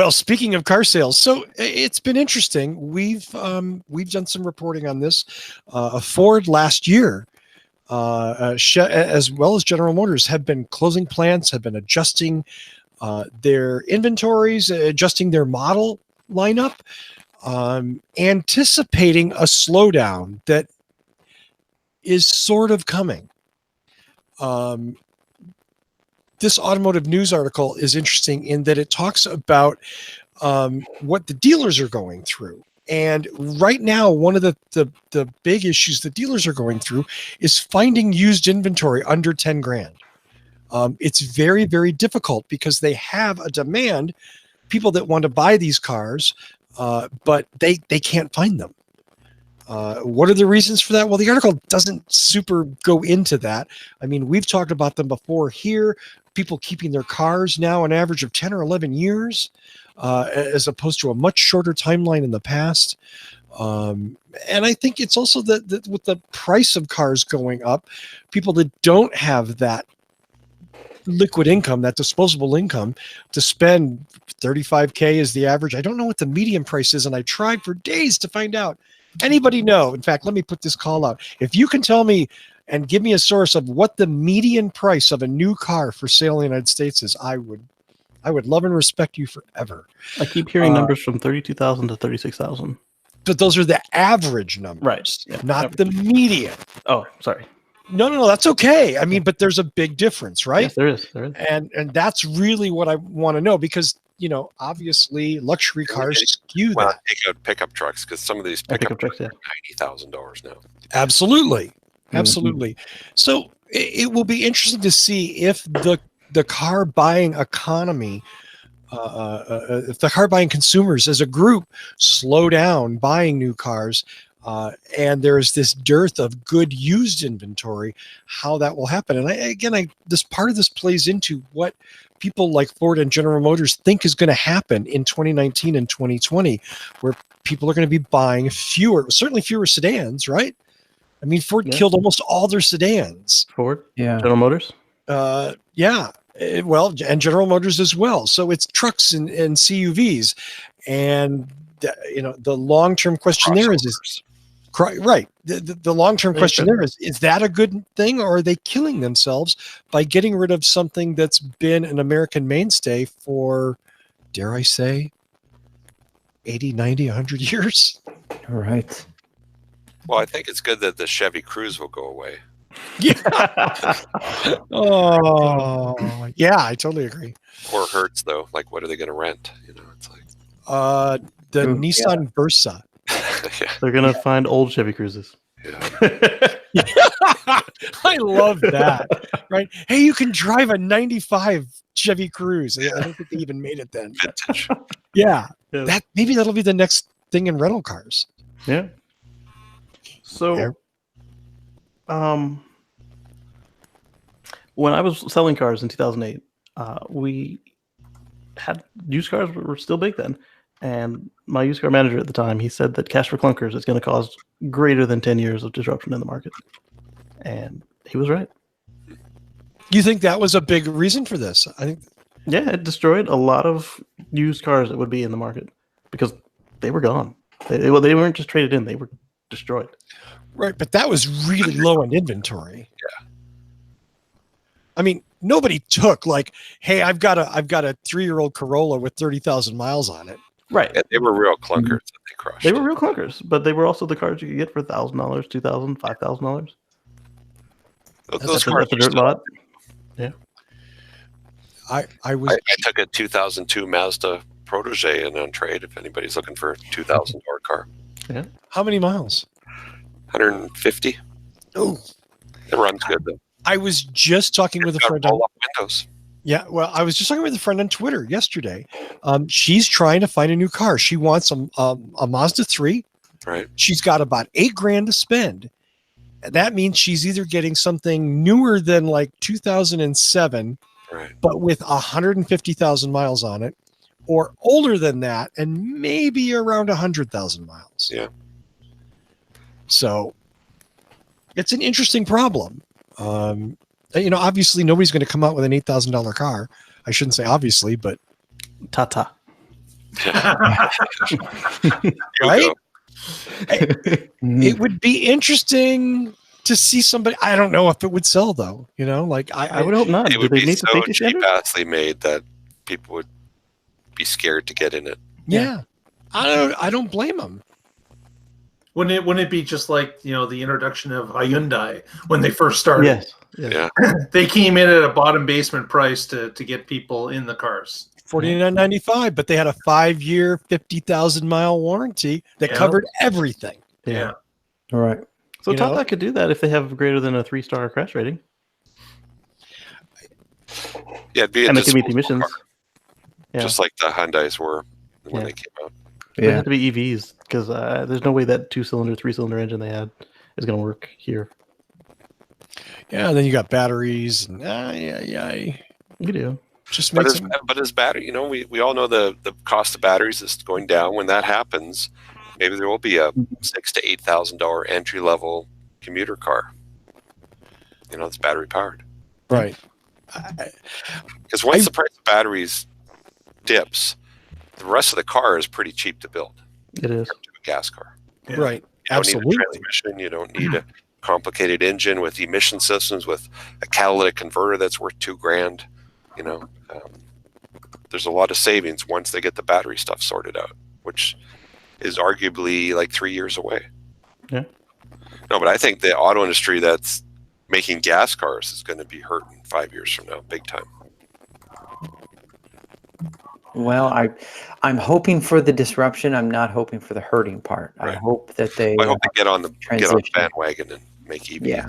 Well, speaking of car sales, so it's been interesting. We've done some reporting on this. Ford last year, as well as General Motors, have been closing plants, have been adjusting their inventories, adjusting their model lineup, anticipating a slowdown that is sort of coming. This Automotive News article is interesting in that it talks about what the dealers are going through. And right now, one of the big issues the dealers are going through is finding used inventory under 10 grand. It's very, very difficult because they have a demand, people that want to buy these cars, but they can't find them. What are the reasons for that? Well, the article doesn't super go into that. I mean, we've talked about them before here. People keeping their cars now an average of 10 or 11 years, as opposed to a much shorter timeline in the past. And I think it's also that with the price of cars going up, people that don't have that liquid income, that disposable income to spend, 35K is the average. I don't know what the median price is, and I tried for days to find out. Anybody know? In fact, let me put this call out. If you can tell me and give me a source of what the median price of a new car for sale in the United States is, I would love and respect you forever. I keep hearing numbers from 32,000 to 36,000. But those are the average numbers, right? Yeah, not average. The median. Oh, sorry. No, that's okay. I mean, but there's a big difference, right? Yes, there is. And that's really what I want to know, because obviously luxury cars skew that. Take out pickup trucks, because some of these pickup trucks are $90,000 now. Absolutely. So it will be interesting to see if the car buying economy, if the car buying consumers as a group slow down buying new cars, and there's this dearth of good used inventory, how that will happen. And this part of this plays into what people like Ford and General Motors think is going to happen in 2019 and 2020, where people are going to be buying certainly fewer sedans, right? I mean, Ford killed almost all their sedans. Ford? Yeah. General Motors? Yeah. Well, and General Motors as well. So it's trucks and CUVs. And, the long-term question there is right. The long-term question there is that a good thing, or are they killing themselves by getting rid of something that's been an American mainstay for, dare I say, 80, 90, 100 years? Right. Well, I think it's good that the Chevy Cruze will go away. Yeah. Oh, yeah, I totally agree. Or Hertz, though. Like, what are they going to rent? It's like the Nissan Versa. Yeah. They're going to find old Chevy Cruzes. Yeah. I love that. Right? Hey, you can drive a 95 Chevy Cruze. I don't think they even made it then. Vintage. Yeah. Maybe that'll be the next thing in rental cars. Yeah. So, when I was selling cars in 2008, we had used cars were still big then. And my used car manager at the time, he said that cash for clunkers is going to cause greater than 10 years of disruption in the market. And he was right. You think that was a big reason for this? I think. Yeah, it destroyed a lot of used cars that would be in the market because they were gone. They weren't just traded in; they were destroyed. Right, but that was really low in inventory. Yeah. I mean, nobody took hey, I've got a 3-year-old Corolla with 30,000 miles on it. Right. Yeah, they were real clunkers that they crushed. They were real clunkers, but they were also the cars you could get for $1,000, $2,000, $5,000. Those cars a dirt lot. Yeah. I took a 2002 Mazda Protege in on trade if anybody's looking for a $2,000 car. Yeah. How many miles? 150. Oh. It runs good though. I was just talking with a friend on windows. Yeah, well, I was just talking with a friend on Twitter yesterday. She's trying to find a new car. She wants a Mazda 3. Right. She's got about $8,000 to spend. And that means she's either getting something newer than 2007, right, but with 150,000 miles on it, or older than that and maybe around 100,000 miles. Yeah. So it's an interesting problem. Obviously nobody's going to come out with an $8,000 car. I shouldn't say obviously, but Tata. Right? Go. It would be interesting to see somebody. I don't know if it would sell though. Like I would hope not. It Do would they be meet the so safety cheap, standards? ass made that people would be scared to get in it. Yeah. I don't blame them. Wouldn't it be just like the introduction of Hyundai when they first started? Yes. Yeah. They came in at a bottom basement price to get people in the cars. $49.95, but they had a 5-year, 50,000-mile warranty that covered everything. Yeah. All right. So You know? Tata could do that if they have greater than a 3-star crash rating, Yeah, it'd be a and they can meet the disposable emissions. car, Yeah. just like the Hyundais were when Yeah. they came out. They Yeah. have to be EVs because there's no way that 2-cylinder, 3-cylinder engine they had is going to work here. Yeah, and then you got batteries and You do. just But makes as battery, we all know the cost of batteries is going down. When that happens, maybe there will be a $6,000 to $8,000 entry level commuter car. It's battery powered. right. Because once the price of batteries dips, the rest of the car is pretty cheap to build. It is. To a gas car. Yeah. Right. You don't Absolutely. need a transmission. You don't need a complicated engine with emission systems with a catalytic converter that's worth $2,000. There's a lot of savings once they get the battery stuff sorted out, which is arguably like 3 years away. Yeah. No, but I think the auto industry that's making gas cars is going to be hurting 5 years from now, big time. Well, I'm hoping for the disruption. I'm not hoping for the hurting part. Right. I hope that they I hope they get on the transition. bandwagon and make EVs. Yeah.